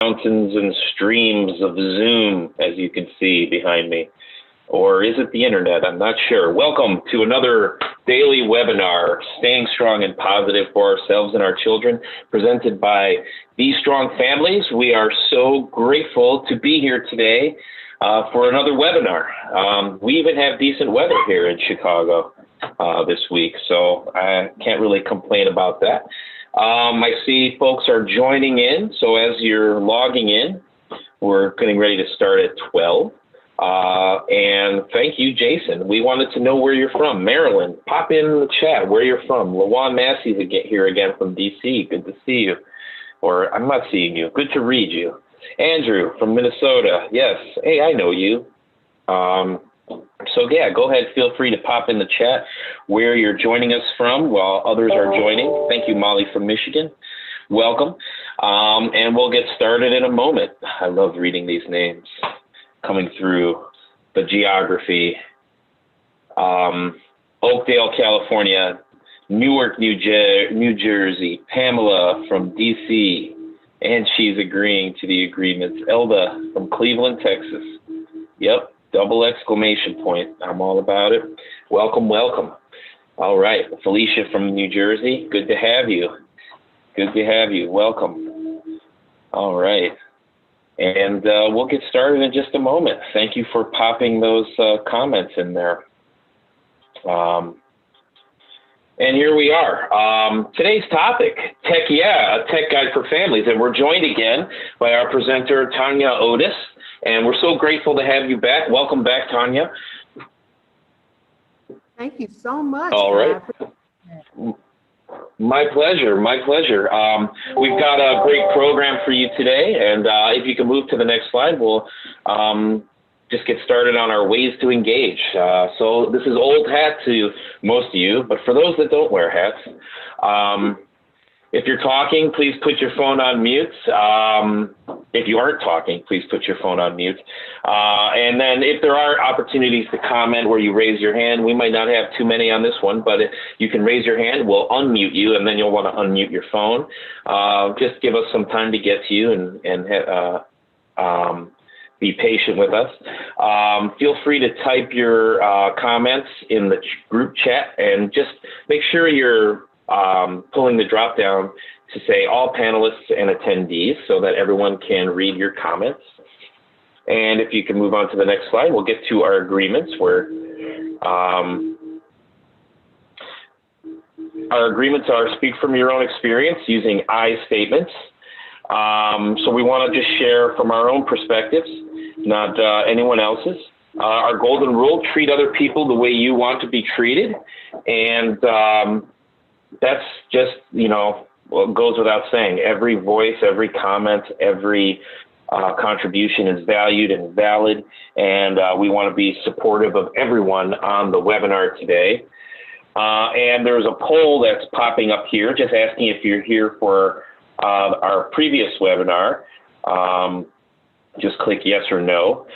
mountains and streams of Zoom, as you can see behind me. Or is it the internet? I'm not sure. Welcome to another daily webinar, Staying Strong and Positive for Ourselves and Our Children, presented by Be Strong Families. We are so grateful to be here today for another webinar. We even have decent weather here in Chicago this week, so I can't really complain about that. I see folks are joining in, so as you're logging in, we're getting ready to start at 12. And thank you, Jason. We wanted to know where you're from. Maryland, pop in the chat where you're from. LaJuan Massey's here again from DC. Good to see you. Or I'm not seeing you. Good to read you. Andrew from Minnesota. Yes. Hey, I know you. So yeah, go ahead. Feel free to pop in the chat where you're joining us from while others are joining. Thank you, Molly from Michigan. Welcome. And we'll get started in a moment. I love reading these names coming through the geography. Oakdale, California, Newark, New Jersey, Pamela from DC, and she's agreeing to the agreements. Elda from Cleveland, Texas. Yep, double exclamation point. I'm all about it. Welcome, welcome. All right, Felicia from New Jersey, good to have you. Good to have you. Welcome. All right. And we'll get started in just a moment. Thank you for popping those comments in there. And here we are. Today's topic, Tech Yeah, a Tech Guide for Families. And we're joined again by our presenter, Tunga Otis. And we're so grateful to have you back. Welcome back, Tanya. Thank you so much. All right. My pleasure, my pleasure. We've got a great program for you today, and if you can move to the next slide, we'll just get started on our ways to engage. So this is old hat to most of you, but for those that don't wear hats, if you're talking, please put your phone on mute. If you aren't talking, please put your phone on mute. And then if there are opportunities to comment where you raise your hand, we might not have too many on this one, but you can raise your hand, we'll unmute you, and then you'll want to unmute your phone. Just give us some time to get to you and be patient with us. Feel free to type your comments in the group chat, and just make sure you're pulling the drop down to say all panelists and attendees so that everyone can read your comments. And if you can move on to the next slide, we'll get to our agreements where our agreements are speak from your own experience using I statements. So we want to just share from our own perspectives, not anyone else's. Our golden rule, treat other people the way you want to be treated. And that's just, well, it goes without saying. Every voice, every comment, every contribution is valued and valid, and we want to be supportive of everyone on the webinar today. And there's a poll that's popping up here, just asking if you're here for our previous webinar. Just click yes or no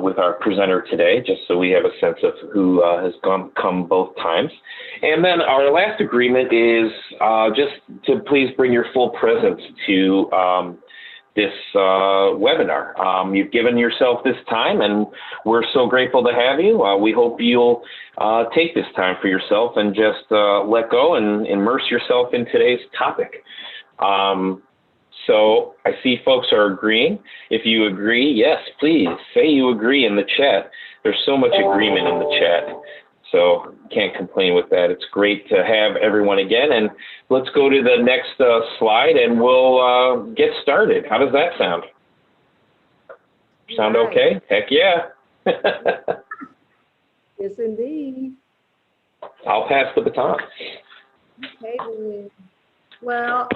with our presenter today, just so we have a sense of who has come both times. And then our last agreement is just to please bring your full presence to this webinar. You've given yourself this time, and we're so grateful to have you. We hope you'll take this time for yourself and just let go and immerse yourself in today's topic. So I see folks are agreeing. If you agree, yes, please say you agree in the chat. There's so much agreement in the chat, so can't complain with that. It's great to have everyone again. And let's go to the next slide, and we'll get started. How does that sound? Sound okay? Heck yeah. Yes, indeed. I'll pass the baton. Okay, then. Well,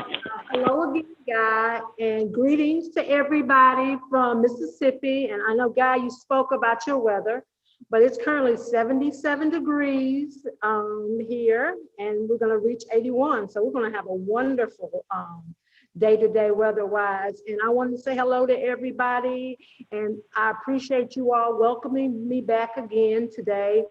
hello again, Guy, and greetings to everybody from Mississippi. And I know, Guy, you spoke about your weather, but it's currently 77 degrees here, and we're going to reach 81. So we're going to have a wonderful day-to-day weather-wise. And I wanted to say hello to everybody, and I appreciate you all welcoming me back again today.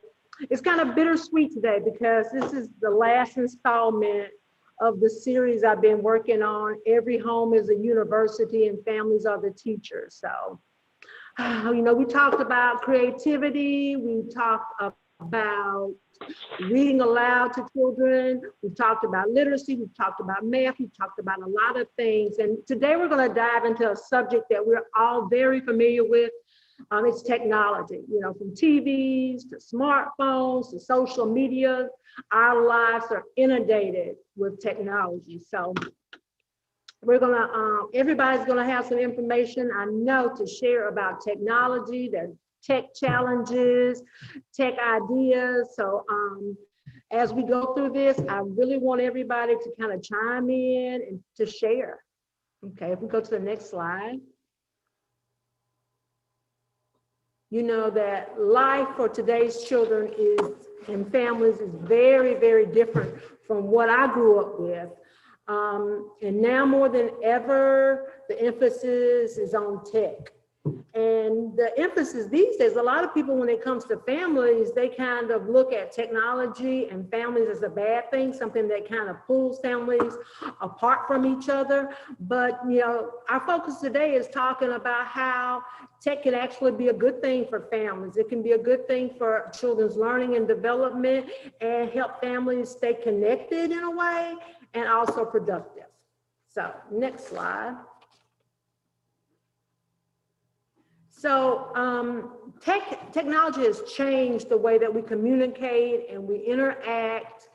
It's kind of bittersweet today because this is the last installment of the series I've been working on. Every home is a university and families are the teachers. So, we talked about creativity. We talked about reading aloud to children. We talked about literacy. We talked about math. We talked about a lot of things. And today we're going to dive into a subject that we're all very familiar with. It's technology, from TVs to smartphones to social media. Our lives are inundated with technology. So we're everybody's gonna have some information, I know, to share about technology, their tech challenges, tech ideas. So as we go through this, I really want everybody to kind of chime in and to share. Okay, if we go to the next slide. That life for today's children and families is very, very different from what I grew up with. And now more than ever, the emphasis is on tech. And the emphasis these days, a lot of people, when it comes to families, they kind of look at technology and families as a bad thing, something that kind of pulls families apart from each other. But, our focus today is talking about how tech can actually be a good thing for families. It can be a good thing for children's learning and development and help families stay connected in a way and also productive. So next slide. So technology has changed the way that we communicate and we interact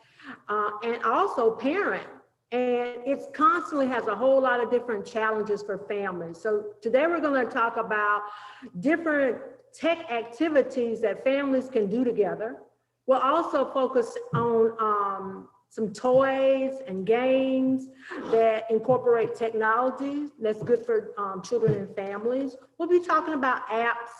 and also parent. And it constantly has a whole lot of different challenges for families. So today we're going to talk about different tech activities that families can do together. We'll also focus on some toys and games that incorporate technology that's good for children and families. We'll be talking about apps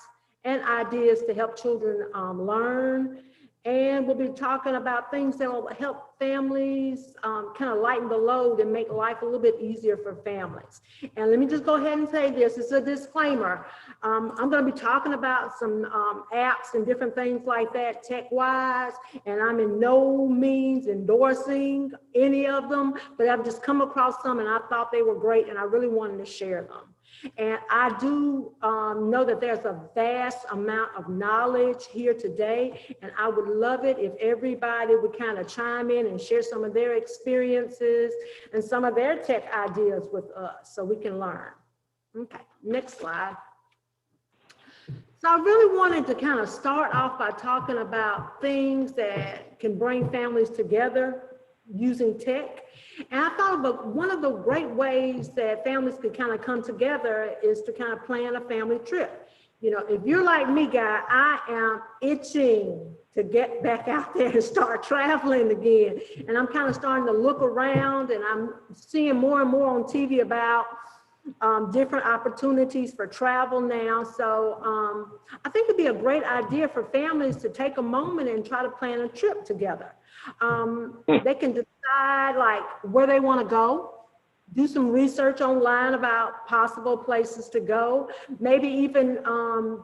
and ideas to help children learn. And we'll be talking about things that will help families kind of lighten the load and make life a little bit easier for families. And let me just go ahead and say this. It's a disclaimer. I'm going to be talking about some apps and different things like that tech-wise, and I'm in no means endorsing any of them, but I've just come across some and I thought they were great and I really wanted to share them. And I do know that there's a vast amount of knowledge here today, and I would love it if everybody would kind of chime in and share some of their experiences and some of their tech ideas with us so we can learn. Okay, next slide. So I really wanted to kind of start off by talking about things that can bring families together using tech. And I thought of one of the great ways that families could kind of come together is to kind of plan a family trip. If you're like me, Guy, I am itching to get back out there and start traveling again. And I'm kind of starting to look around and I'm seeing more and more on TV about different opportunities for travel now. So I think it'd be a great idea for families to take a moment and try to plan a trip together. They can decide like where they want to go, do some research online about possible places to go, maybe even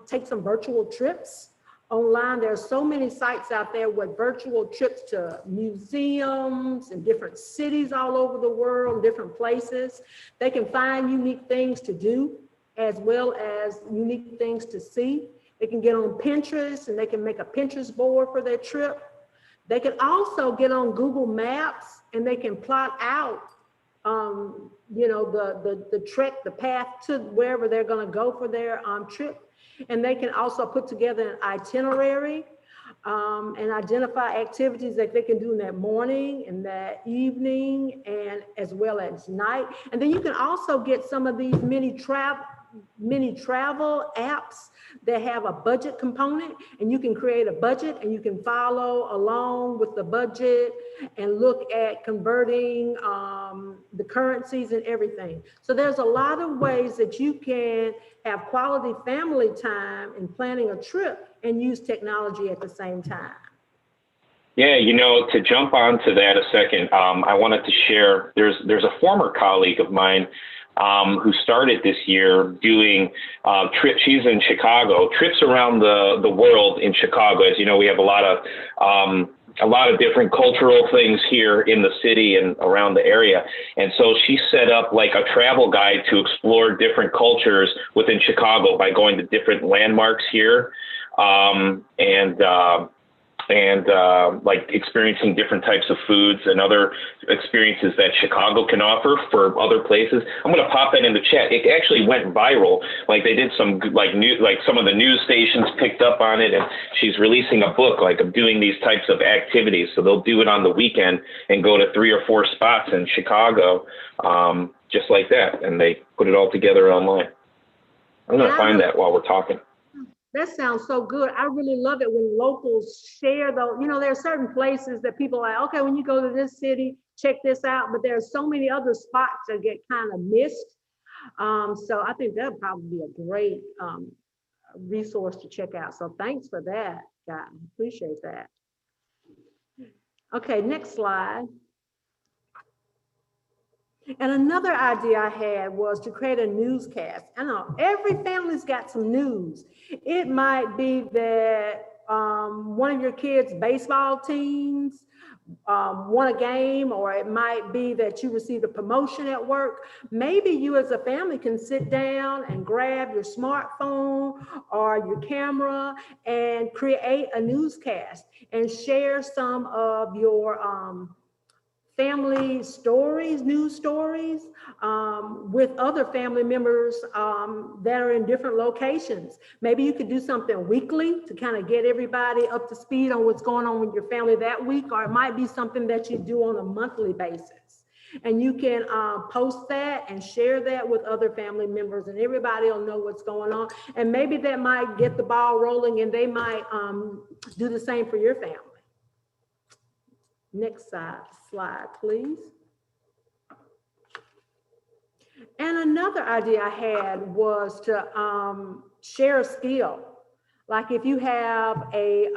take some virtual trips online. There's so many sites out there with virtual trips to museums and different cities all over the world, different places. They can find unique things to do as well as unique things to see. They can get on Pinterest and they can make a Pinterest board for their trip. They can also get on Google Maps and they can plot out, the trek, the path to wherever they're going to go for their trip. And they can also put together an itinerary and identify activities that they can do in that morning and that evening and as well as night. And then you can also get some of these mini travel apps that have a budget component, and you can create a budget and you can follow along with the budget and look at converting the currencies and everything. So there's a lot of ways that you can have quality family time in planning a trip and use technology at the same time. Yeah, to jump onto that a second, I wanted to share, there's a former colleague of mine who started this year doing trips. She's in Chicago, trips around the world in Chicago. As you know, we have a lot of a lot of different cultural things here in the city and around the area. And so she set up like a travel guide to explore different cultures within Chicago by going to different landmarks here, like experiencing different types of foods and other experiences that Chicago can offer for other places. I'm going to pop that in the chat. It actually went viral. Like they did some like some of the news stations picked up on it, and she's releasing a book like of doing these types of activities. So they'll do it on the weekend and go to 3 or 4 spots in Chicago, just like that. And they put it all together online. I'm going to find that while we're talking. That sounds so good. I really love it when locals share those. You know, there are certain places that people are like, okay, when you go to this city, check this out. But there are so many other spots that get kind of missed. So I think that would probably be a great resource to check out. So thanks for that, guys. Appreciate that. Okay, next slide. And another idea I had was to create a newscast. I know every family's got some news. It might be that one of your kids' baseball teams won a game, or it might be that you received a promotion at work. Maybe you as a family can sit down and grab your smartphone or your camera and create a newscast and share some of your family stories, news stories, with other family members that are in different locations. Maybe you could do something weekly to kind of get everybody up to speed on what's going on with your family that week, or it might be something that you do on a monthly basis. And you can post that and share that with other family members, and everybody will know what's going on. And maybe that might get the ball rolling, and they might do the same for your family. Next slide, please. And another idea I had was to share a skill. Like if you have a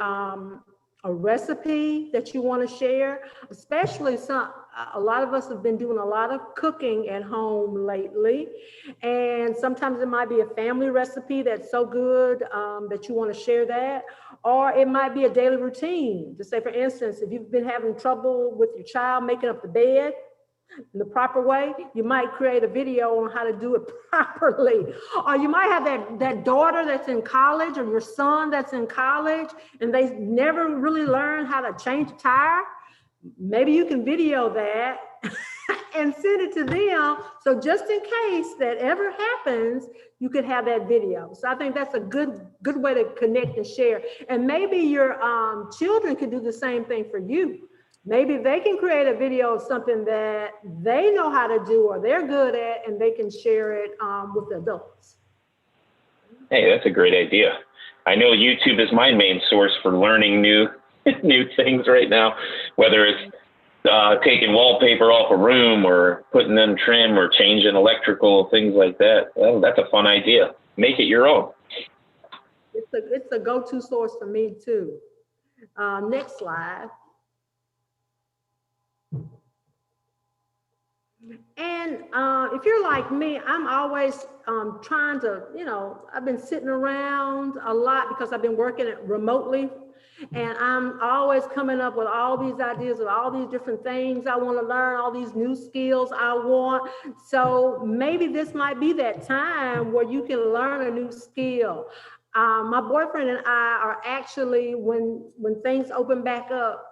recipe that you want to share, especially a lot of us have been doing a lot of cooking at home lately. And sometimes it might be a family recipe that's so good that you want to share that. Or it might be a daily routine. To say, for instance, if you've been having trouble with your child making up the bed in the proper way, you might create a video on how to do it properly. Or you might have that daughter that's in college, or your son that's in college, and they never really learned how to change a tire. Maybe you can video that and send it to them. So just in case that ever happens, you could have that video. So I think that's a good way to connect and share. And maybe your children could do the same thing for you. Maybe they can create a video of something that they know how to do or they're good at, and they can share it with the adults. Hey, that's a great idea. I know YouTube is my main source for learning new things right now, whether it's taking wallpaper off a room or putting in trim or changing electrical, things like that. Well, that's a fun idea. Make it your own. It's a go-to source for me too. Next slide. And if you're like me, I'm always trying to, I've been sitting around a lot because I've been working remotely. And I'm always coming up with all these ideas of all these different things I want to learn, all these new skills I want. So maybe this might be that time where you can learn a new skill. My boyfriend and I are actually, when things open back up,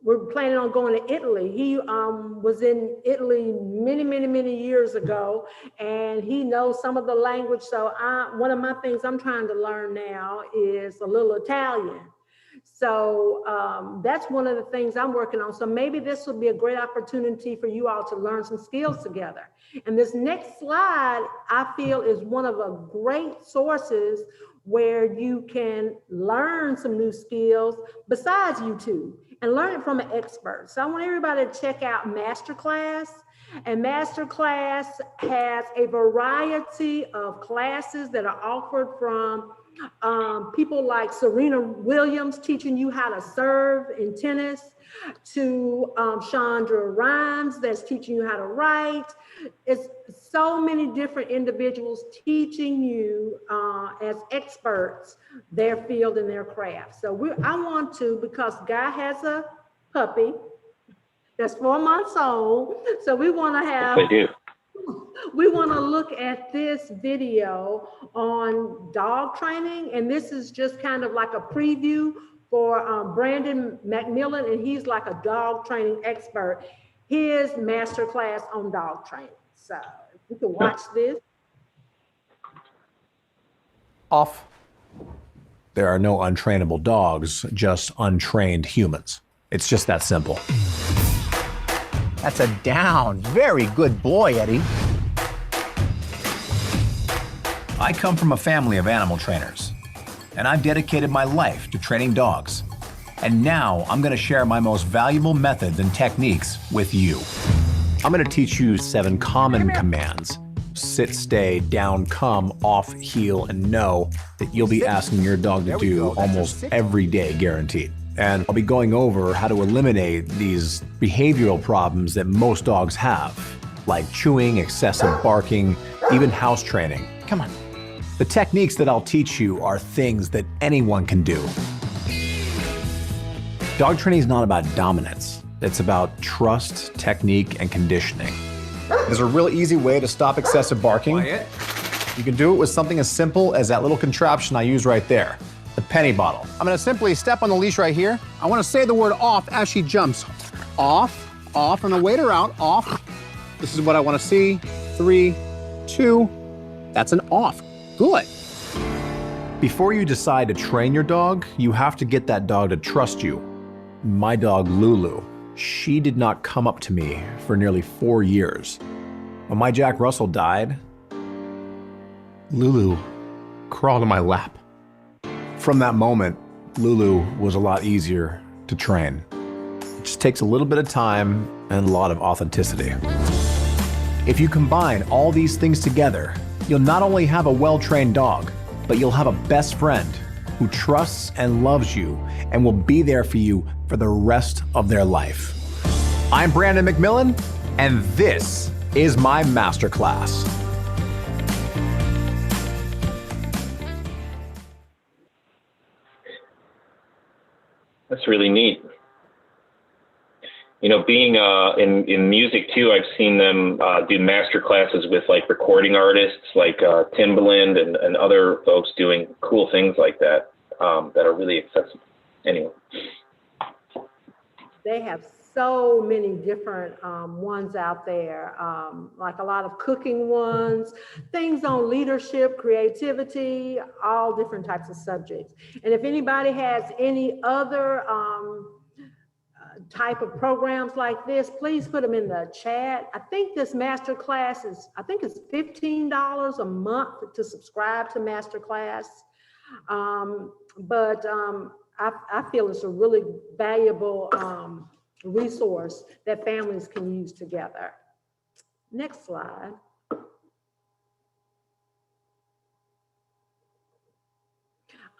we're planning on going to Italy. He was in Italy many years ago, and he knows some of the language. So one of my things I'm trying to learn now is a little Italian. So that's one of the things I'm working on. So maybe this will be a great opportunity for you all to learn some skills together. And this next slide, I feel, is one of the great sources where you can learn some new skills besides YouTube and learn it from an expert. So I want everybody to check out Masterclass. And Masterclass has a variety of classes that are offered from people like Serena Williams teaching you how to serve in tennis, to Chandra Rhimes that's teaching you how to write. It's so many different individuals teaching you as experts their field and their craft. So I want to, because Guy has a puppy that's 4 months old, so we want to have, Yes, I do. we want to look at this video on dog training, and this is just kind of like a preview for Brandon McMillan, and he's like a dog training expert, his masterclass on dog training. So we can watch this. Off. There are no untrainable dogs, just untrained humans. It's just that simple. That's a down. Very good boy, Eddie. I come from a family of animal trainers, and I've dedicated my life to training dogs. And now I'm going to share my most valuable methods and techniques with you. I'm going to teach you 7 common commands: sit, stay, down, come, off, heel, and no, that you'll be asking your dog to do almost every day, guaranteed. And I'll be going over how to eliminate these behavioral problems that most dogs have, like chewing, excessive barking, even house training. Come on. The techniques that I'll teach you are things that anyone can do. Dog training is not about dominance. It's about trust, technique, and conditioning. There's a real easy way to stop excessive barking. Quiet. You can do it with something as simple as that little contraption I use right there, the penny bottle. I'm gonna simply step on the leash right here. I wanna say the word off as she jumps. Off, off, and then wait her out, off. This is what I wanna see. 3, 2, that's an off. Good. Before you decide to train your dog, you have to get that dog to trust you. My dog, Lulu, she did not come up to me for nearly 4 years. When my Jack Russell died, Lulu crawled in my lap. From that moment, Lulu was a lot easier to train. It just takes a little bit of time and a lot of authenticity. If you combine all these things together, you'll not only have a well-trained dog, but you'll have a best friend who trusts and loves you and will be there for you for the rest of their life. I'm Brandon McMillan, and this is my masterclass. That's really neat. You know, being in music too, I've seen them do master classes with like recording artists like Timbaland and other folks doing cool things like that that are really accessible. Anyway. They have so many different ones out there, like a lot of cooking ones, things on leadership, creativity, all different types of subjects. And if anybody has any other type of programs like this, please put them in the chat. I think this master class is, I think it's $15 a month to subscribe to masterclass. But I feel it's a really valuable resource that families can use together. Next slide.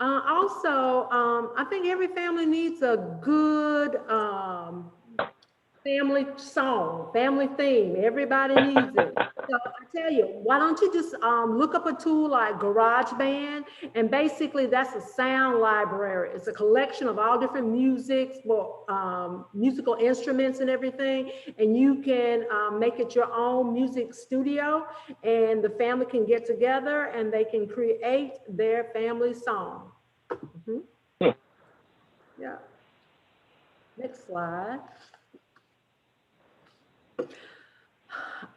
Also, I think every family needs a good family song, family theme. Everybody needs it. So I tell you, why don't you just look up a tool like GarageBand, and basically that's a sound library. It's a collection of all different musics, well, musical instruments and everything, and you can make it your own music studio, and the family can get together and they can create their family song. Mm-hmm. Yeah. Next slide.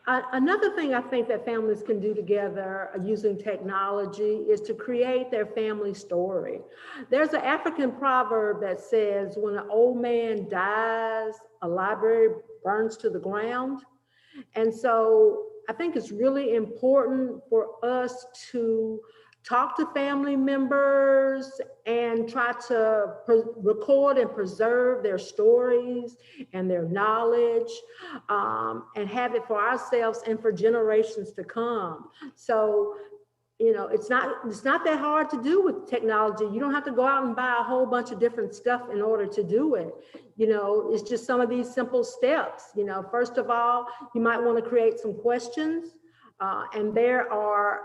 Another thing I think that families can do together using technology is to create their family story. There's an African proverb that says, when an old man dies, a library burns to the ground. And so I think it's really important for us to talk to family members and try to record and preserve their stories and their knowledge, and have it for ourselves and for generations to come. So, you know, it's not that hard to do with technology. You don't have to go out and buy a whole bunch of different stuff in order to do it. You know, it's just some of these simple steps. You know, first of all, you might want to create some questions And there are,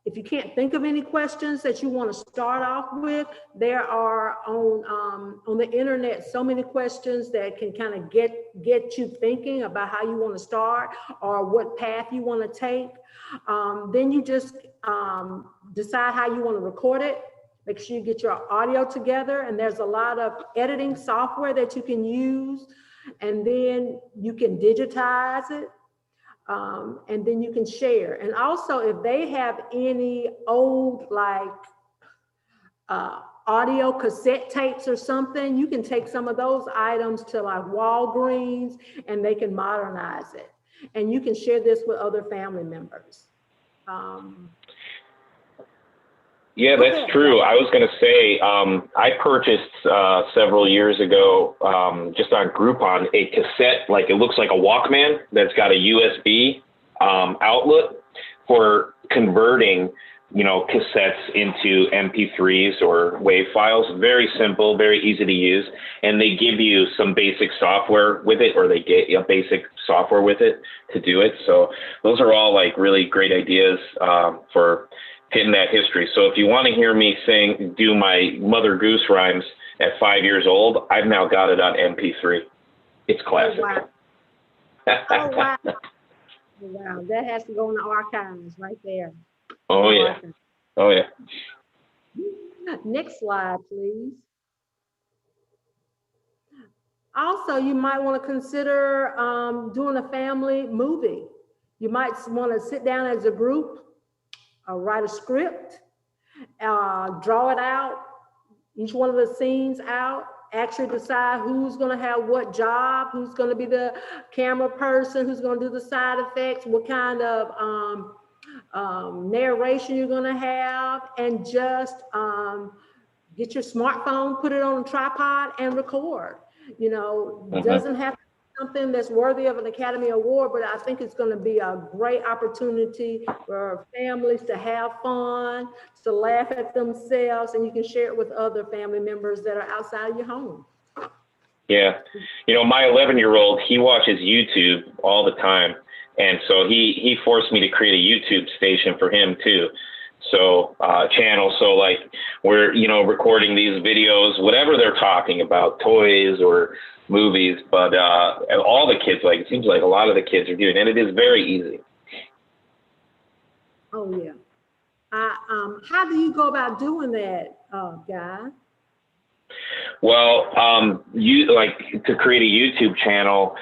if you can't think of any questions that you want to start off with, there are on the internet so many questions that can kind of get you thinking about how you want to start or what path you want to take. Then you just decide how you want to record it. Make sure you get your audio together, and there's a lot of editing software that you can use, and then you can digitize it. And then you can share. And also, if they have any old like audio cassette tapes or something, you can take some of those items to like Walgreens and they can modernize it. And you can share this with other family members. Yeah, that's true. I was going to say, I purchased several years ago, just on Groupon, a cassette, like it looks like a Walkman that's got a USB outlet for converting, you know, cassettes into MP3s or WAV files. Very simple, very easy to use. And they give you some basic software with it, or they get you basic software with it to do it. So those are all like really great ideas for hitting that history. So if you want to hear me do my Mother Goose rhymes at 5 years old, I've now got it on MP3. It's classic. Oh, wow. Oh, wow. Wow, that has to go in the archives right there. Oh, yeah. Oh, yeah. Next slide, please. Also, you might want to consider doing a family movie. You might want to sit down as a group, write a script, draw it out, each one of the scenes out, actually decide who's going to have what job, who's going to be the camera person, who's going to do the side effects, what kind of narration you're going to have, and just get your smartphone, put it on a tripod and record. You know, doesn't have to be something that's worthy of an Academy Award, but I think it's going to be a great opportunity for families to have fun, to laugh at themselves, and you can share it with other family members that are outside of your home. Yeah. You know, my 11-year-old, he watches YouTube all the time. And so he forced me to create a YouTube station for him too. So channel. So like we're, you know, recording these videos, whatever they're talking about, toys or movies, but all the kids, like, it seems like a lot of the kids are doing it, and it is very easy. Oh yeah. How do you go about doing that, Guy? Well, you like to create a YouTube channel,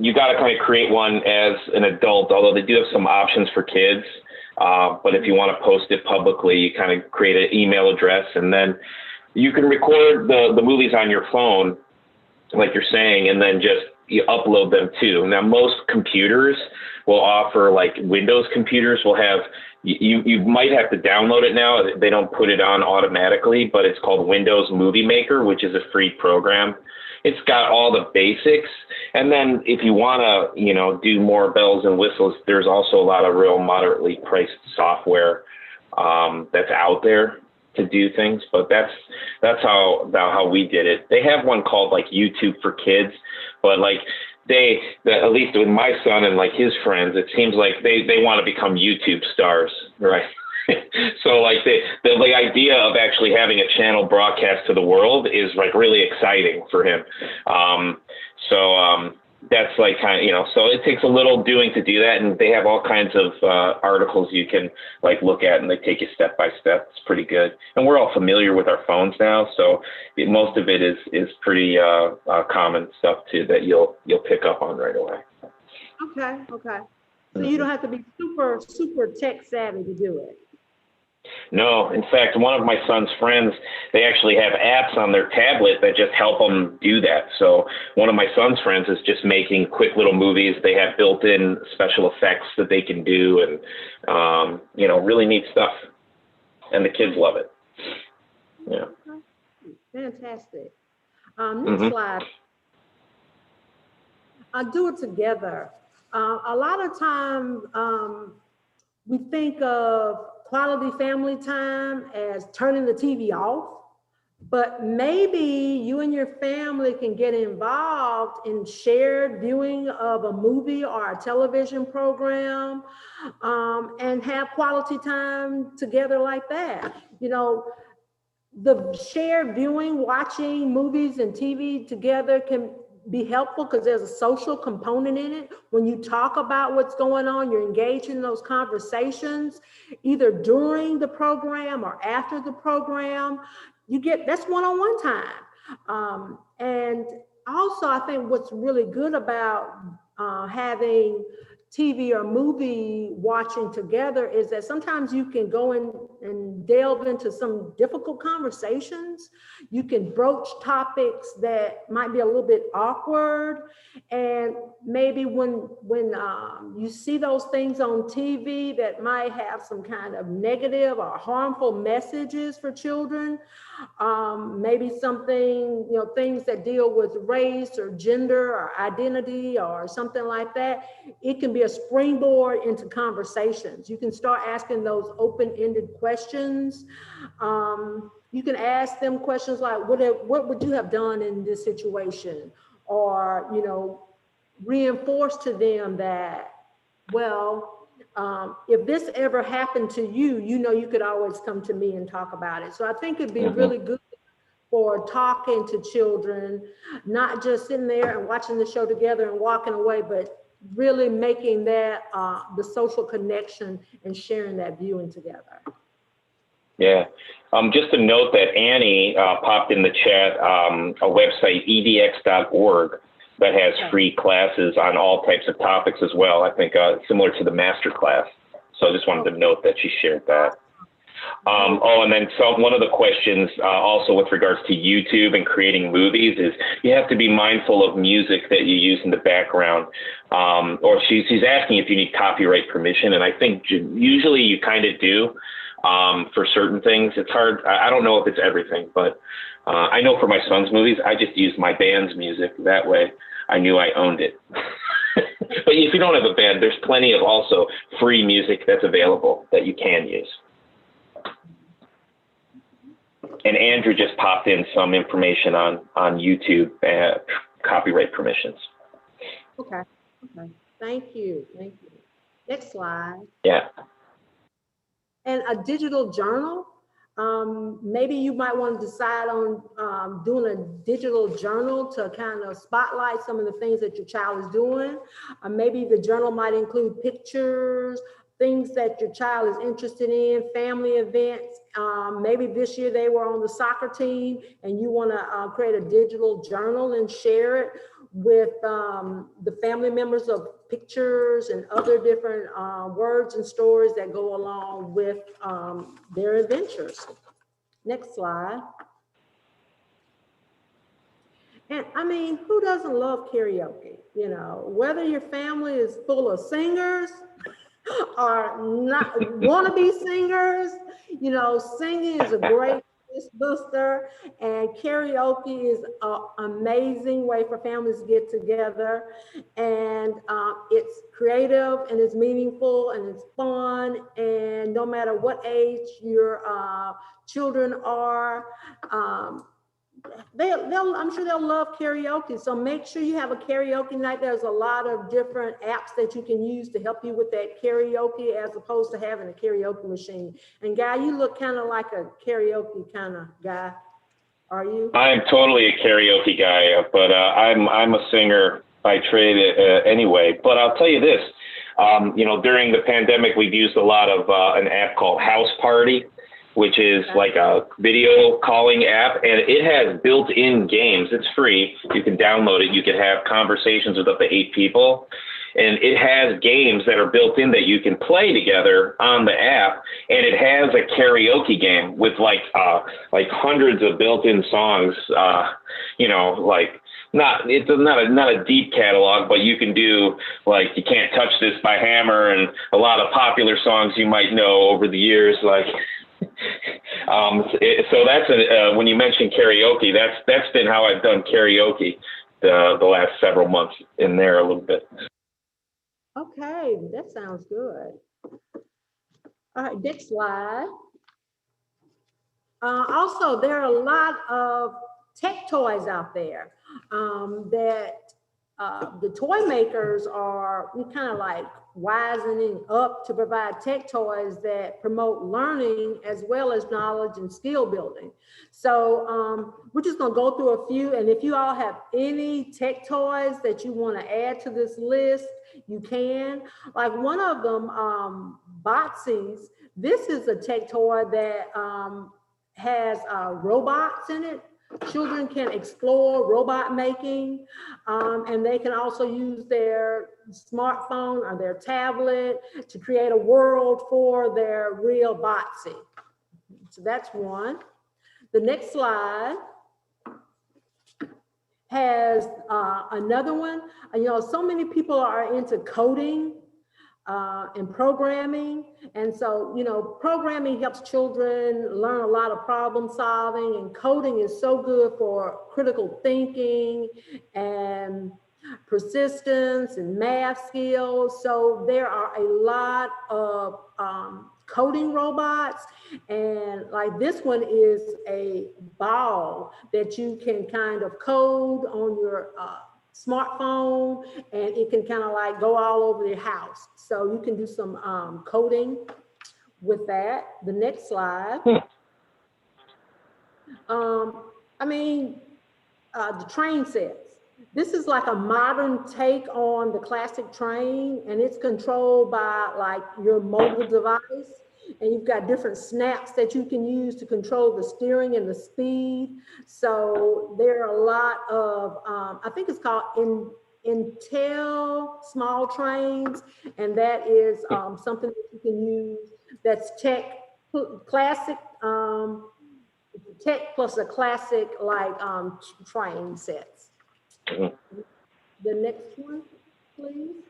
you got to kind of create one as an adult, although they do have some options for kids. But if you want to post it publicly, you kind of create an email address, and then you can record the movies on your phone, like you're saying, and then just you upload them too. Now, most computers will offer, like Windows computers will have, you might have to download it now. They don't put it on automatically, but it's called Windows Movie Maker, which is a free program. It's got all the basics. And then if you want to, you know, do more bells and whistles, there's also a lot of real moderately priced software that's out there to do things. But that's how we did it. They have one called like YouTube for Kids, but like at least with my son and like his friends, it seems like they want to become YouTube stars, right? So like the idea of actually having a channel broadcast to the world is like really exciting for him. That's like kind of, you know, so it takes a little doing to do that. And they have all kinds of articles you can like look at, and they take you step by step. It's pretty good. And we're all familiar with our phones now. So most of it is pretty common stuff too, that you'll pick up on right away. Okay. So you don't have to be super tech savvy to do it. No, in fact, one of my son's friends, they actually have apps on their tablet that just help them do that. So one of my son's friends is just making quick little movies. They have built-in special effects that they can do, and, you know, really neat stuff. And the kids love it. Yeah. Fantastic. Next slide. Do it together. A lot of times we think of quality family time as turning the TV off, But maybe you and your family can get involved in shared viewing of a movie or a television program, and have quality time together like that. You know, the shared viewing, watching movies and TV together can be helpful because there's a social component in it. When you talk about what's going on, you're engaged in those conversations, either during the program or after the program. You get, that's one-on-one time. And also, I think what's really good about having TV or movie watching together is that sometimes you can go in and delve into some difficult conversations. You can broach topics that might be a little bit awkward. And maybe when you see those things on TV that might have some kind of negative or harmful messages for children, maybe something, you know, things that deal with race or gender or identity or something like that, it can be a springboard into conversations. You can start asking those open-ended questions. You can ask them questions like, what would you have done in this situation? Or, you know, reinforce to them that, well, if this ever happened to you, you know, you could always come to me and talk about it. So I think it'd be really good for talking to children, not just sitting there and watching the show together and walking away, but really making that the social connection and sharing that viewing together. Yeah. Just to note that Annie popped in the chat a website, edx.org, that has free classes on all types of topics as well. I think similar to the master class. So I just wanted to note that she shared that. And then one of the questions also with regards to YouTube and creating movies is you have to be mindful of music that you use in the background. Or she's asking if you need copyright permission. And I think usually you kind of do for certain things. It's hard. I don't know if it's everything, but I know for my son's movies, I just use my band's music. That way I knew I owned it. But if you don't have a band, there's plenty of also free music that's available that you can use. And Andrew just popped in some information on YouTube copyright permissions. Okay. Thank you. Next slide. Yeah. And a digital journal. Maybe you might want to decide on doing a digital journal to kind of spotlight some of the things that your child is doing. Maybe the journal might include pictures, things that your child is interested in, family events. Maybe this year they were on the soccer team and you want to create a digital journal and share it with the family members of pictures and other different words and stories that go along with their adventures. Next slide. And I mean, who doesn't love karaoke? You know, whether your family is full of singers or not wannabe singers, you know, singing is a great booster, and karaoke is an amazing way for families to get together. And it's creative and it's meaningful and it's fun. And no matter what age your children are, I'm sure they'll love karaoke. So make sure you have a karaoke night. There's a lot of different apps that you can use to help you with that karaoke as opposed to having a karaoke machine. And Guy, you look kind of like a karaoke kind of guy. Are you? I'm totally a karaoke guy, but I'm a singer by trade anyway. But I'll tell you this, you know, during the pandemic, we've used a lot of an app called House Party, which is like a video calling app, and it has built-in games. It's free. You can download it. You can have conversations with up to 8 people. And it has games that are built in that you can play together on the app. And it has a karaoke game with like hundreds of built-in songs, you know, like it's not a deep catalog, but you can do like You Can't Touch This by Hammer and a lot of popular songs you might know over the years, like. So that's when you mention karaoke, that's been how I've done karaoke the last several months in there a little bit. Okay, that sounds good. All right, next slide. Also, there are a lot of tech toys out there that the toy makers are kind of like wisening up to provide tech toys that promote learning as well as knowledge and skill building. So we're just going to go through a few, and if you all have any tech toys that you want to add to this list, you can. Like one of them, Botsies, this is a tech toy that has robots in it. Children can explore robot making, and they can also use their smartphone or their tablet to create a world for their real Botsy. So that's one. The next slide has another one. You know, so many people are into coding and programming. And so, you know, programming helps children learn a lot of problem solving, and coding is so good for critical thinking and persistence and math skills. So there are a lot of coding robots, and like this one is a ball that you can kind of code on your smartphone, and it can kind of like go all over your house. So you can do some coding with that. The next slide. I mean, the train sets. This is like a modern take on the classic train, and it's controlled by like your mobile device. And you've got different snaps that you can use to control the steering and the speed. So there are a lot of, I think it's called Intel small trains. And that is something that you can use that's classic, tech plus a classic like train sets. The next one, please.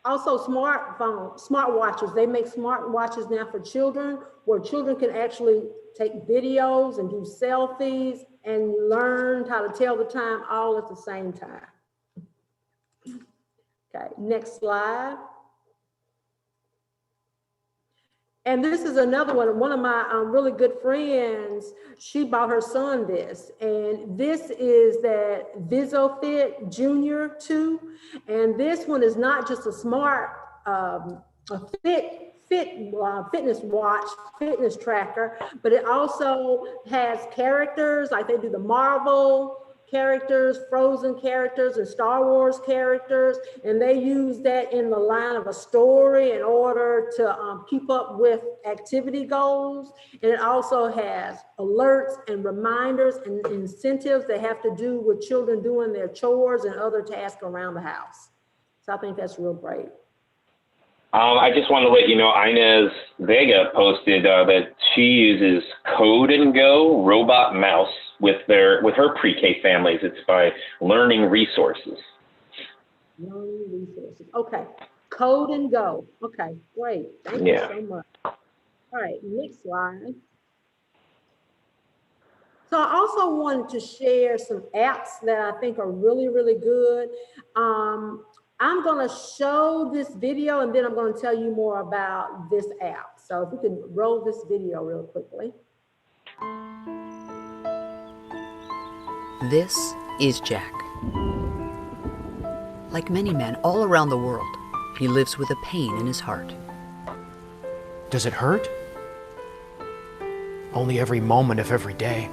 Also smartwatches. They make smartwatches now for children, where children can actually take videos and do selfies and learn how to tell the time all at the same time. Okay, next slide. And this is another one. One of my really good friends, she bought her son this. And this is that VisoFit Junior 2. And this one is not just a smart fitness watch, fitness tracker, but it also has characters, like they do the Marvel characters, Frozen characters, and Star Wars characters, and they use that in the line of a story in order to keep up with activity goals. And it also has alerts and reminders and incentives that have to do with children doing their chores and other tasks around the house. So I think that's real great. I just want to let you know, Inez Vega posted that she uses Code and Go Robot Mouse with her pre-K families. It's by Learning Resources. Learning Resources. Okay. Code and Go. Okay, great. Thank you so much. All right, next slide. So I also wanted to share some apps that I think are really, really good. I'm going to show this video, and then I'm going to tell you more about this app. So if we can roll this video real quickly. This is Jack. Like many men all around the world, he lives with a pain in his heart. Does it hurt? Only every moment of every day.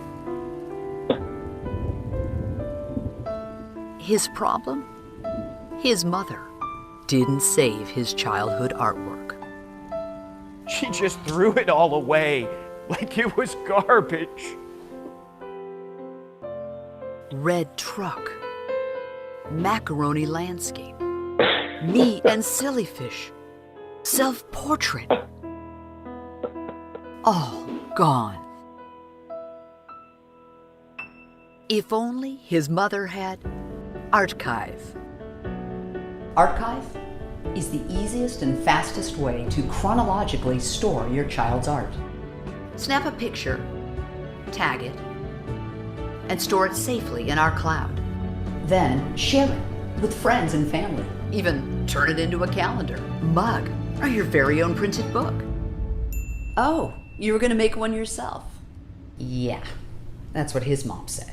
His problem? His mother didn't save his childhood artwork. She just threw it all away like it was garbage. Red truck, macaroni landscape, me and silly fish, self-portrait, all gone. If only his mother had Archive. Archive is the easiest and fastest way to chronologically store your child's art. Snap a picture, tag it, and store it safely in our cloud. Then share it with friends and family. Even turn it into a calendar, mug, or your very own printed book. Oh, You were gonna make one yourself. Yeah, that's what his mom said.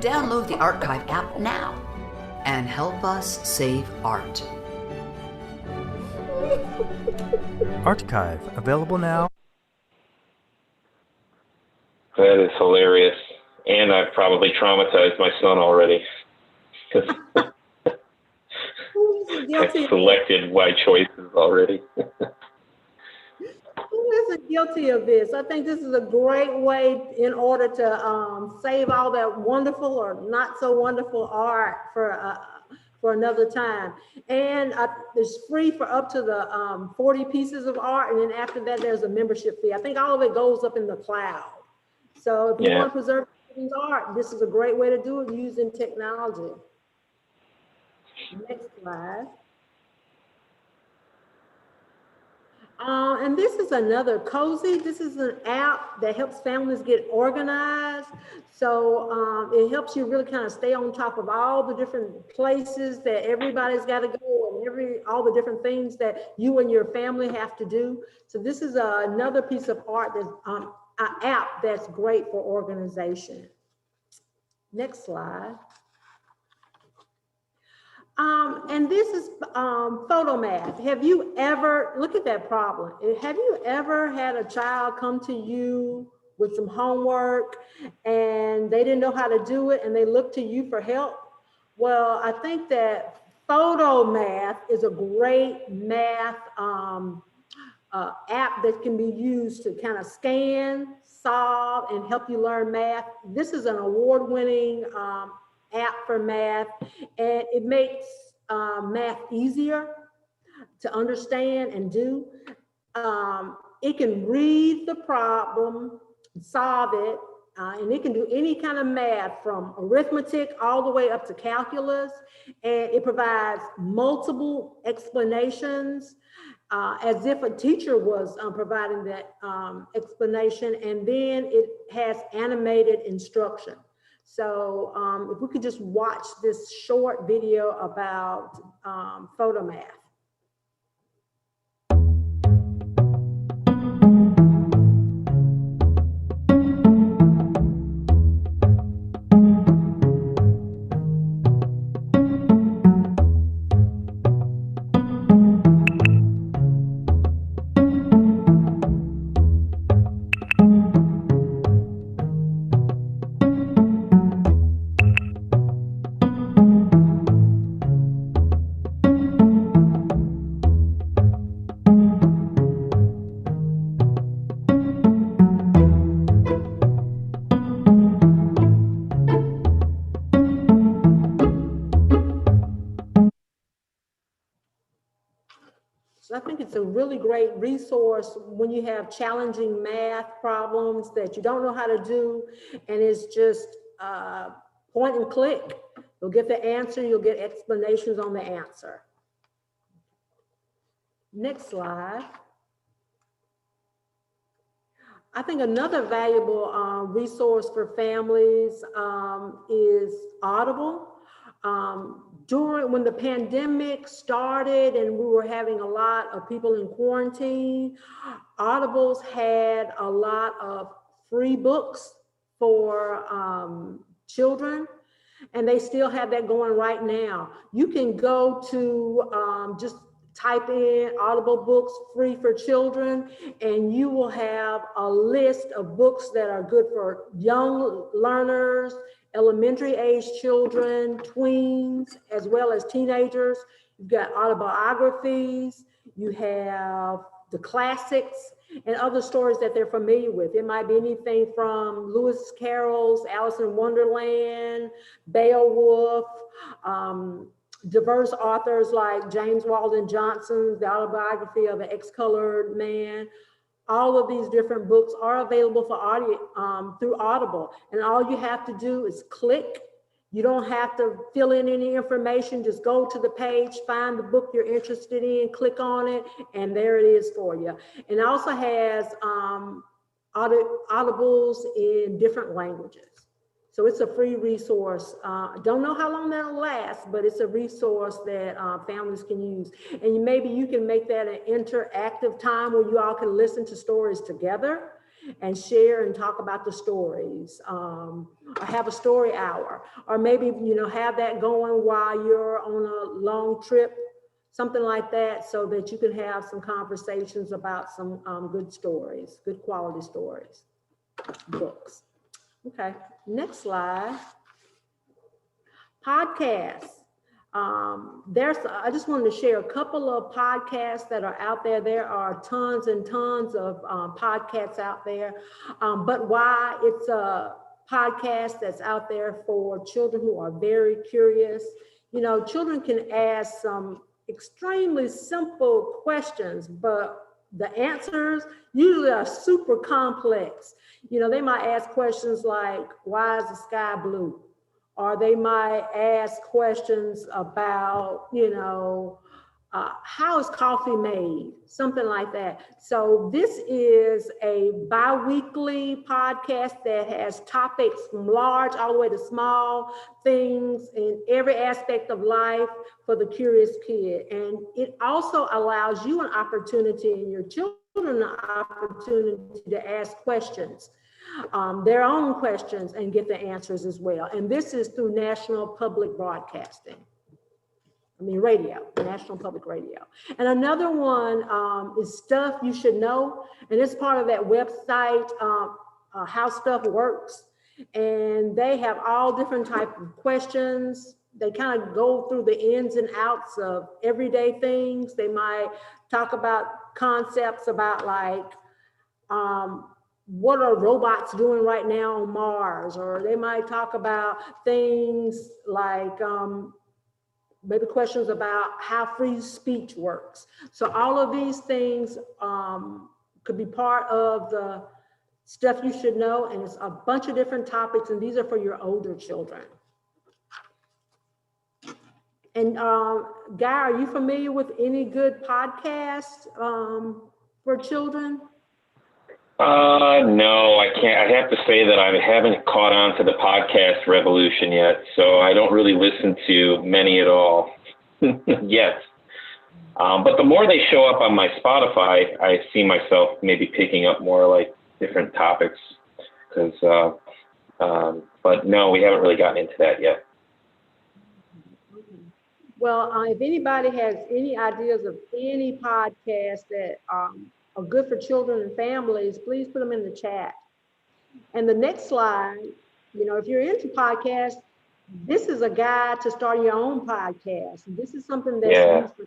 Download the Archive app now and help us save art. Archive, available now. That is hilarious. And I've probably traumatized my son already. I've selected my choices already. Who isn't guilty of this? I think this is a great way in order to save all that wonderful or not so wonderful art for another time. And it's free for up to the 40 pieces of art. And then after that, there's a membership fee. I think all of it goes up in the cloud. So if you want to preserve children's art, this is a great way to do it using technology. Next slide. And this is another Cozy. This is an app that helps families get organized. So it helps you really kind of stay on top of all the different places that everybody's got to go and all the different things that you and your family have to do. So this is another piece of art that's an app that's great for organization. Next slide. And this is photomath. Have you ever, look at that problem. Have you ever had a child come to you with some homework and they didn't know how to do it and they looked to you for help? Well, I think that photomath is a great math app that can be used to kind of scan, solve, and help you learn math. This is an award-winning app for math, and it makes math easier to understand and do. It can read the problem, solve it, and it can do any kind of math from arithmetic all the way up to calculus, and it provides multiple explanations as if a teacher was providing that explanation, and then it has animated instruction. So if we could just watch this short video about photomath. So I think it's a really great resource when you have challenging math problems that you don't know how to do, and it's just point and click. You'll get the answer, you'll get explanations on the answer. Next slide. I think another valuable resource for families is Audible. When the pandemic started and we were having a lot of people in quarantine, Audibles had a lot of free books for children, and they still have that going right now. You can go to just type in Audible books free for children, and you will have a list of books that are good for young learners, elementary age children, tweens, as well as teenagers. You've got autobiographies, you have the classics, and other stories that they're familiar with. It might be anything from Lewis Carroll's Alice in Wonderland, Beowulf, diverse authors like James Weldon Johnson's The Autobiography of an Ex-Colored Man. All of these different books are available for audio through Audible, and all you have to do is click. You don't have to fill in any information. Just go to the page, find the book you're interested in, click on it, and there it is for you. And it also has audibles in different languages. So it's a free resource. Don't know how long that'll last, but it's a resource that families can use. And maybe you can make that an interactive time where you all can listen to stories together and share and talk about the stories, or have a story hour, or maybe, you know, have that going while you're on a long trip, something like that, so that you can have some conversations about some good stories, good quality stories, books. Okay, next slide. Podcasts. I just wanted to share a couple of podcasts that are out there. There are tons and tons of podcasts out there, but why it's a podcast that's out there for children who are very curious. You know, children can ask some extremely simple questions, but the answers usually are super complex. You know, they might ask questions like, why is the sky blue? Or they might ask questions about, you know, how is coffee made? Something like that. So this is a bi-weekly podcast that has topics from large all the way to small, things in every aspect of life for the curious kid. And it also allows you an opportunity and your children an opportunity to ask questions, their own questions, and get the answers as well. And this is through National Public Broadcasting. Radio, National Public Radio. And another one is Stuff You Should Know. And it's part of that website, How Stuff Works. And they have all different types of questions. They kind of go through the ins and outs of everyday things. They might talk about concepts about like, what are robots doing right now on Mars? Or they might talk about things like, maybe questions about how free speech works. So all of these things could be part of the Stuff You Should Know, and it's a bunch of different topics, and these are for your older children. And Guy, are you familiar with any good podcasts for children? No, I can't. I have to say that I haven't caught on to the podcast revolution yet, so I don't really listen to many at all yet. But the more they show up on my Spotify, I see myself maybe picking up more like different topics. But no, we haven't really gotten into that yet. Well, if anybody has any ideas of any podcast that are good for children and families, please put them in the chat. And the next slide, you know, if you're into podcasts, this is a guide to start your own podcast. This is something that's used for,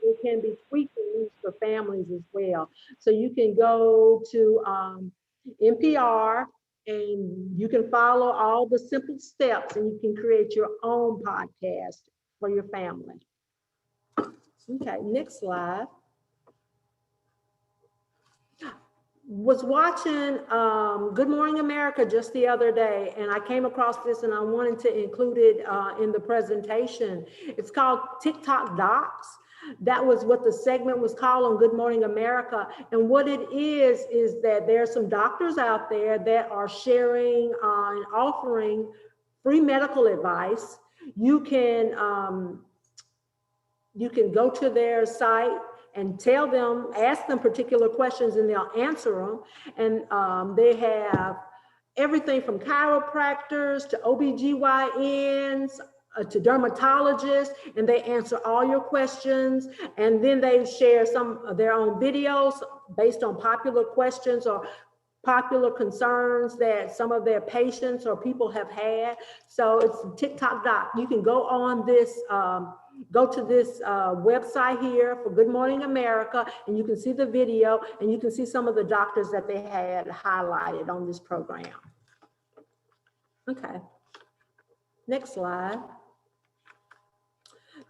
it can be tweaked and used for families as well. So you can go to NPR and you can follow all the simple steps and you can create your own podcast for your family. Okay, next slide. Was watching Good Morning America just the other day, and I came across this and I wanted to include it in the presentation. It's called TikTok Docs. That was what the segment was called on Good Morning America. And what it is that there are some doctors out there that are sharing and offering free medical advice. You can go to their site and tell them, ask them particular questions and they'll answer them. And they have everything from chiropractors to OBGYNs to dermatologists, and they answer all your questions. And then they share some of their own videos based on popular questions or popular concerns that some of their patients or people have had. So it's TikTok Doc. You can go on this, go to this website here for Good Morning America, and you can see the video and you can see some of the doctors that they had highlighted on this program. Okay, next slide.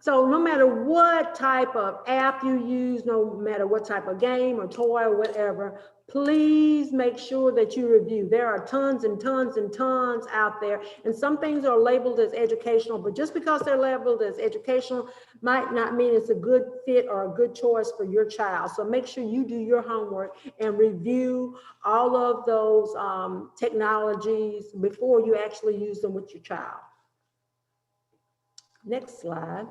So no matter what type of app you use, no matter what type of game or toy or whatever, please make sure that you review. There are tons and tons and tons out there, and some things are labeled as educational, but just because they're labeled as educational might not mean it's a good fit or a good choice for your child. So make sure you do your homework and review all of those technologies before you actually use them with your child. Next slide.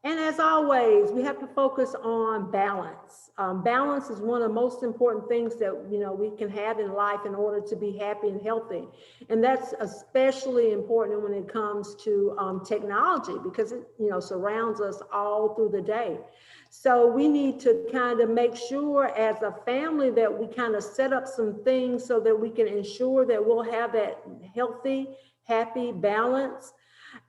And as always, we have to focus on balance. Balance is one of the most important things that we can have in life in order to be happy and healthy. And that's especially important when it comes to technology, because it surrounds us all through the day. So we need to kind of make sure as a family that we kind of set up some things so that we can ensure that we'll have that healthy, happy balance.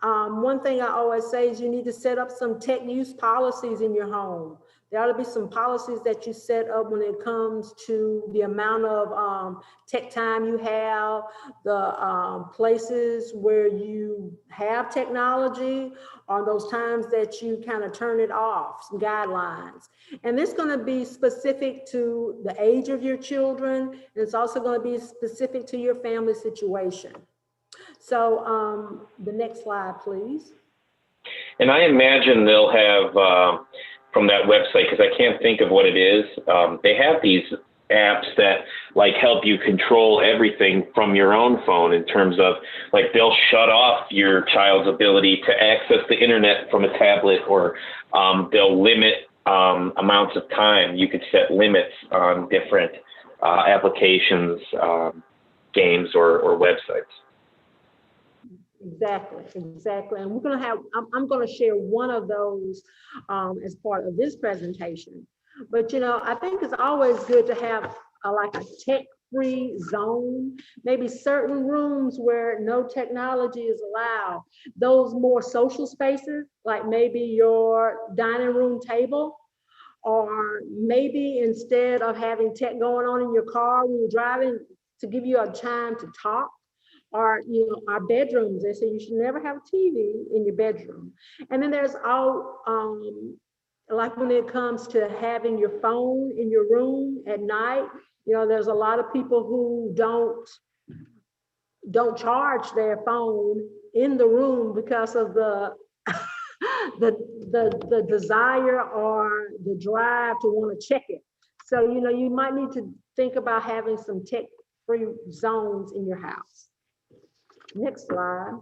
One thing I always say is you need to set up some tech use policies in your home. There ought to be some policies that you set up when it comes to the amount of tech time you have, the places where you have technology, or those times that you kind of turn it off, some guidelines. And it's going to be specific to the age of your children, and it's also going to be specific to your family situation. So the next slide, please. And I imagine they'll have, from that website, because I can't think of what it is, they have these apps that help you control everything from your own phone, in terms of they'll shut off your child's ability to access the internet from a tablet, or they'll limit amounts of time. You could set limits on different applications, games, or websites. Exactly. And we're going to have, I'm going to share one of those as part of this presentation. But, I think it's always good to have a tech-free zone, maybe certain rooms where no technology is allowed. Those more social spaces, like maybe your dining room table, or maybe instead of having tech going on in your car when you're driving, to give you a time to talk. Or, our bedrooms, they say you should never have a TV in your bedroom. And then there's all, when it comes to having your phone in your room at night, there's a lot of people who don't charge their phone in the room because of the the desire or the drive to want to check it. So, you might need to think about having some tech-free zones in your house. Next slide.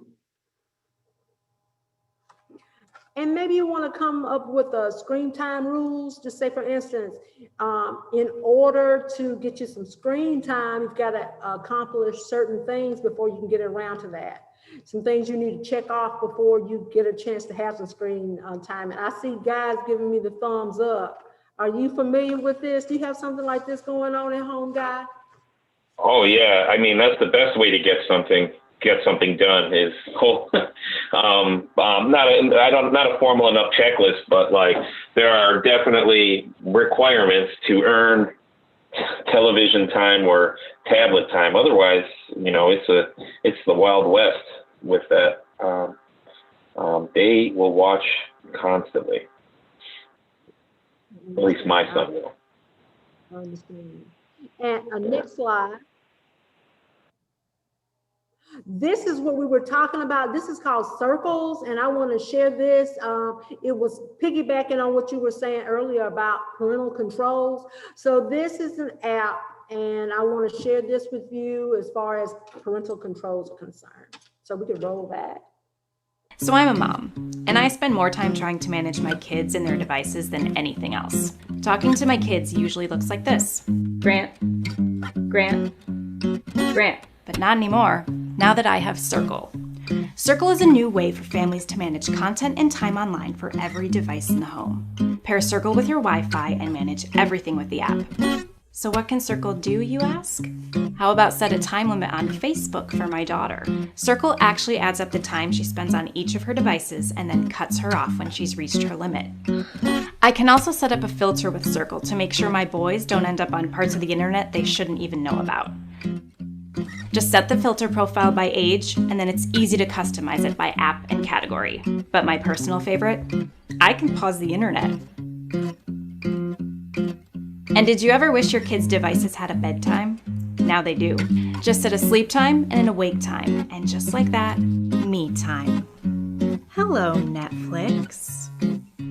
And maybe you want to come up with screen time rules. Just say, for instance, in order to get you some screen time, you've got to accomplish certain things before you can get around to that. Some things you need to check off before you get a chance to have some screen time. And I see guys giving me the thumbs up. Are you familiar with this? Do you have something like this going on at home, Guy? Oh yeah, I mean that's the best way to get something done is cool. Not a formal enough checklist, but there are definitely requirements to earn television time or tablet time. Otherwise, it's the Wild West with that. They will watch constantly. At least my son will. I understand. And next slide. This is what we were talking about. This is called Circles, and I want to share this. It was piggybacking on what you were saying earlier about parental controls. So this is an app, and I want to share this with you as far as parental controls are concerned. So we can roll that. So I'm a mom, and I spend more time trying to manage my kids and their devices than anything else. Talking to my kids usually looks like this. Grant, Grant, Grant. But not anymore, now that I have Circle. Circle is a new way for families to manage content and time online for every device in the home. Pair Circle with your Wi-Fi and manage everything with the app. So what can Circle do, you ask? How about set a time limit on Facebook for my daughter? Circle actually adds up the time she spends on each of her devices and then cuts her off when she's reached her limit. I can also set up a filter with Circle to make sure my boys don't end up on parts of the internet they shouldn't even know about. Just set the filter profile by age, and then it's easy to customize it by app and category. But my personal favorite? I can pause the internet. And did you ever wish your kids' devices had a bedtime? Now they do. Just set a sleep time and an awake time. And just like that, me time. Hello, Netflix.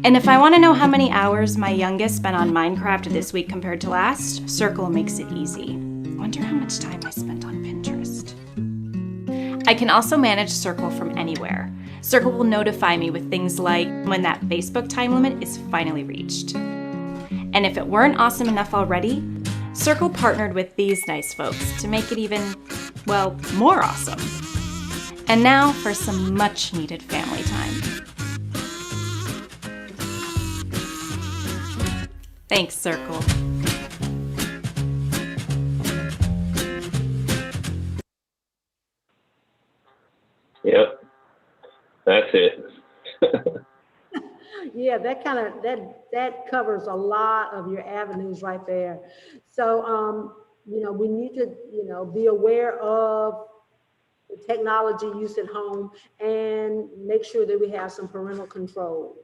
And if I want to know how many hours my youngest spent on Minecraft this week compared to last, Circle makes it easy. Wonder how much time I spent on Pinterest. I can also manage Circle from anywhere. Circle will notify me with things like when that Facebook time limit is finally reached. And if it weren't awesome enough already, Circle partnered with these nice folks to make it even, well, more awesome. And now for some much needed family time. Thanks, Circle. Yep, that's it. Yeah, that covers a lot of your avenues right there. So, we need to, be aware of the technology use at home and make sure that we have some parental controls.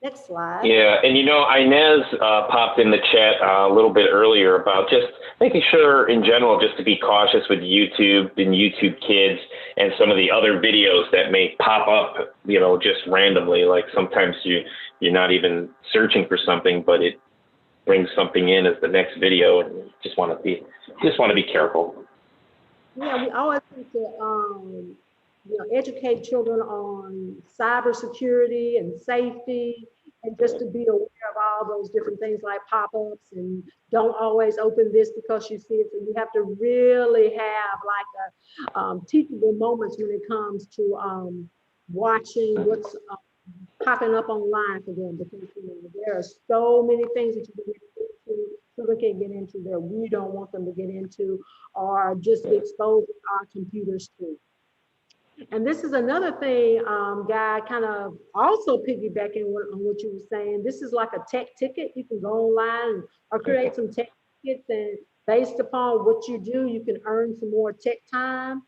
Next slide. Yeah, and Inez popped in the chat a little bit earlier about just making sure in general just to be cautious with YouTube and YouTube Kids and some of the other videos that may pop up, just randomly. Like sometimes you're not even searching for something, but it brings something in as the next video, and you just want to be careful. Yeah, we always need to educate children on cybersecurity and safety, and just to be aware of all those different things like pop-ups, and don't always open this because you see it. So you have to really have like a teachable moments when it comes to watching what's popping up online for them, because there are so many things that you can get into, children can get into that we don't want them to get into, or just be exposed to our computers too. And this is another thing, Guy, kind of also piggybacking on what you were saying. This is like a tech ticket. You can go online or create some tech tickets, and based upon what you do, you can earn some more tech time.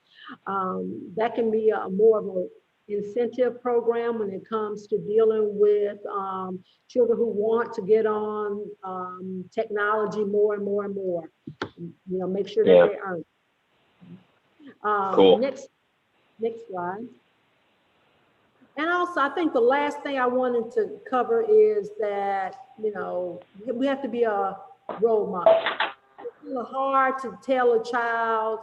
That can be more of an incentive program when it comes to dealing with children who want to get on technology more and more and more. Make sure that they earn. Cool. Next slide. And also, I think the last thing I wanted to cover is that, we have to be a role model. It's a little hard to tell a child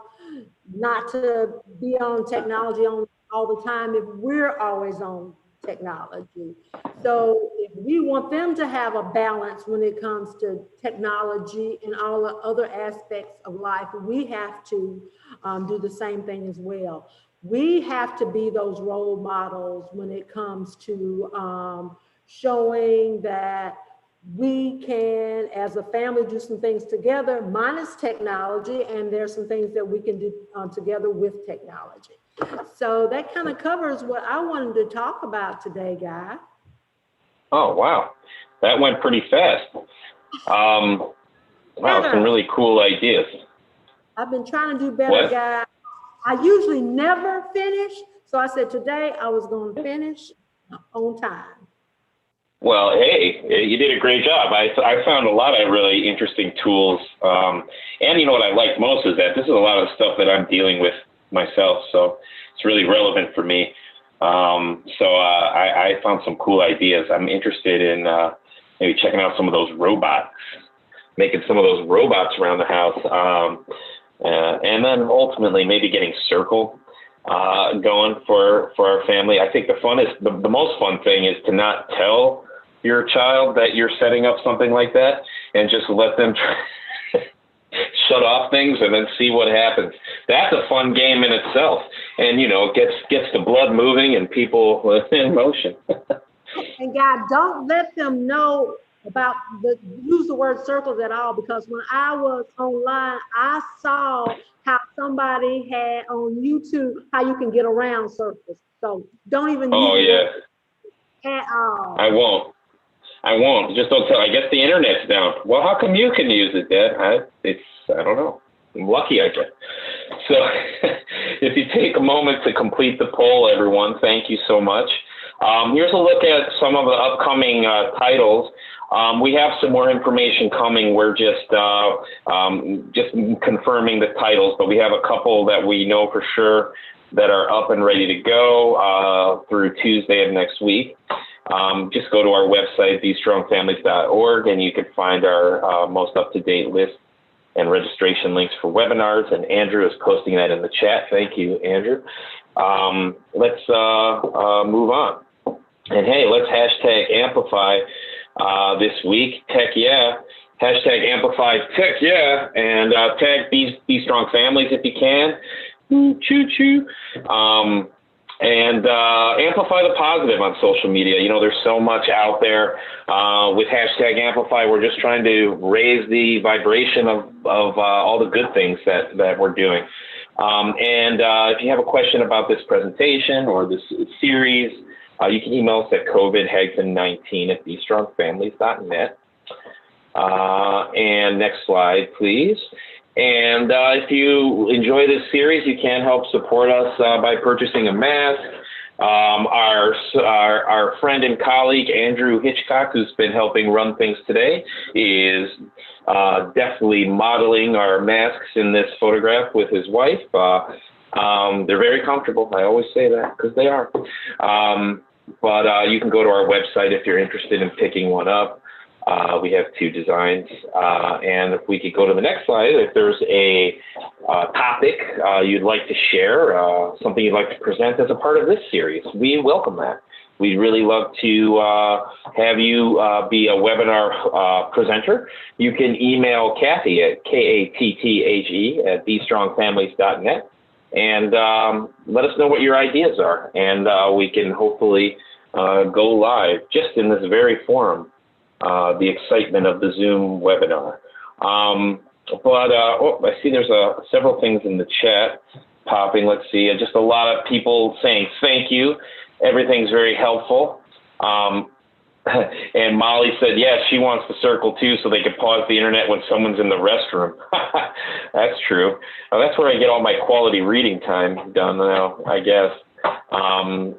not to be on technology all the time if we're always on technology. So if we want them to have a balance when it comes to technology and all the other aspects of life, we have to do the same thing as well. We have to be those role models when it comes to showing that we can, as a family, do some things together, minus technology, and there's some things that we can do together with technology. So that kind of covers what I wanted to talk about today, Guy. Oh, wow. That went pretty fast. Wow, some really cool ideas. I've been trying to do better, Guy. I usually never finish, so I said today I was going to finish on time. Well, hey, you did a great job. I found a lot of really interesting tools. And what I like most is that this is a lot of stuff that I'm dealing with myself, so it's really relevant for me. I found some cool ideas. I'm interested in maybe checking out some of those robots, making some of those robots around the house. And then ultimately maybe getting Circle going for our family. I think the most fun thing is to not tell your child that you're setting up something like that, and just let them shut off things and then see what happens. That's a fun game in itself, and gets the blood moving and people in motion. And God, don't let them know about use the word circles at all, because when I was online, I saw how somebody had on YouTube how you can get around circles. So don't even use it at all. I won't. Just don't tell. I guess the internet's down. Well, how come you can use it, Dad? I don't know. I'm lucky I get. So if you take a moment to complete the poll, everyone, thank you so much. Here's a look at some of the upcoming titles. We have some more information coming. We're just confirming the titles, but we have a couple that we know for sure that are up and ready to go through Tuesday of next week. Just go to our website, thestrongfamilies.org, and you can find our most up-to-date list and registration links for webinars. And Andrew is posting that in the chat. Thank you, Andrew. Let's move on. And hey, let's hashtag amplify this week. Tech yeah. Hashtag amplify tech yeah. And tag Be Strong Families if you can. Choo choo. And amplify the positive on social media. You know, there's so much out there with hashtag amplify. We're just trying to raise the vibration of all the good things that we're doing. And if you have a question about this presentation or this series, you can email us at covid-19@bestrongfamilies.net. And next slide, please. And if you enjoy this series, you can help support us by purchasing a mask. Our friend and colleague, Andrew Hitchcock, who's been helping run things today, is definitely modeling our masks in this photograph with his wife. They're very comfortable. I always say that because they are. But you can go to our website if you're interested in picking one up. We have two designs. And if we could go to the next slide, if there's a topic you'd like to share, something you'd like to present as a part of this series, we welcome that. We'd really love to have you be a webinar presenter. You can email Kathy at kathe@bestrongfamilies.net and let us know what your ideas are. And we can hopefully go live just in this very forum. The excitement of the Zoom webinar. I see there's several things in the chat popping. Let's see, just a lot of people saying thank you. Everything's very helpful. And Molly said, yes, she wants to circle too so they can pause the internet when someone's in the restroom. That's true. That's where I get all my quality reading time done now, I guess.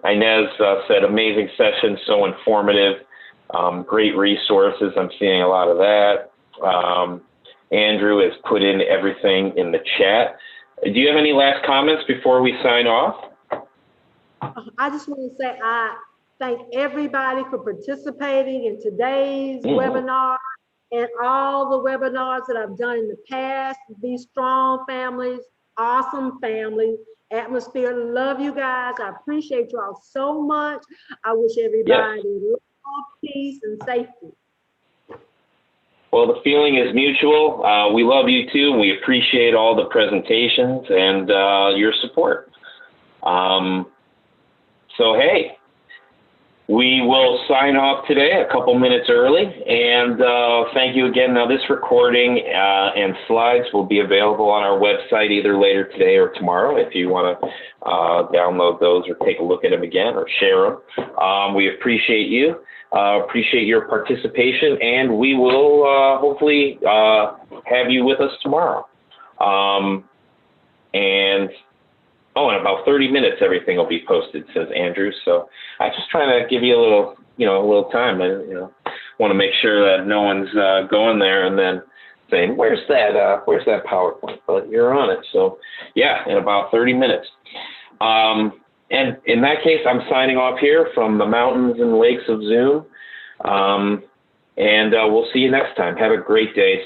Inez said, amazing session, so informative. Great resources. I'm seeing a lot of that. Andrew has put in everything in the chat. Do you have any last comments before we sign off? I just want to say I thank everybody for participating in today's webinar and all the webinars that I've done in the past. Be Strong Families, awesome family atmosphere. Love you guys. I appreciate you all so much. I wish everybody love, peace, and safety. Well, the feeling is mutual. We love you too, and we appreciate all the presentations and your support. So, hey, we will sign off today a couple minutes early, and thank you again. Now, this recording and slides will be available on our website either later today or tomorrow if you want to download those or take a look at them again or share them. We appreciate you. Appreciate your participation, and we will hopefully have you with us tomorrow. In about 30 minutes, everything will be posted, says Andrew. So I'm just trying to give you a little time. I want to make sure that no one's going there and then saying, where's that PowerPoint? But you're on it. So yeah, in about 30 minutes. And in that case, I'm signing off here from the mountains and lakes of Zoom. And we'll see you next time. Have a great day.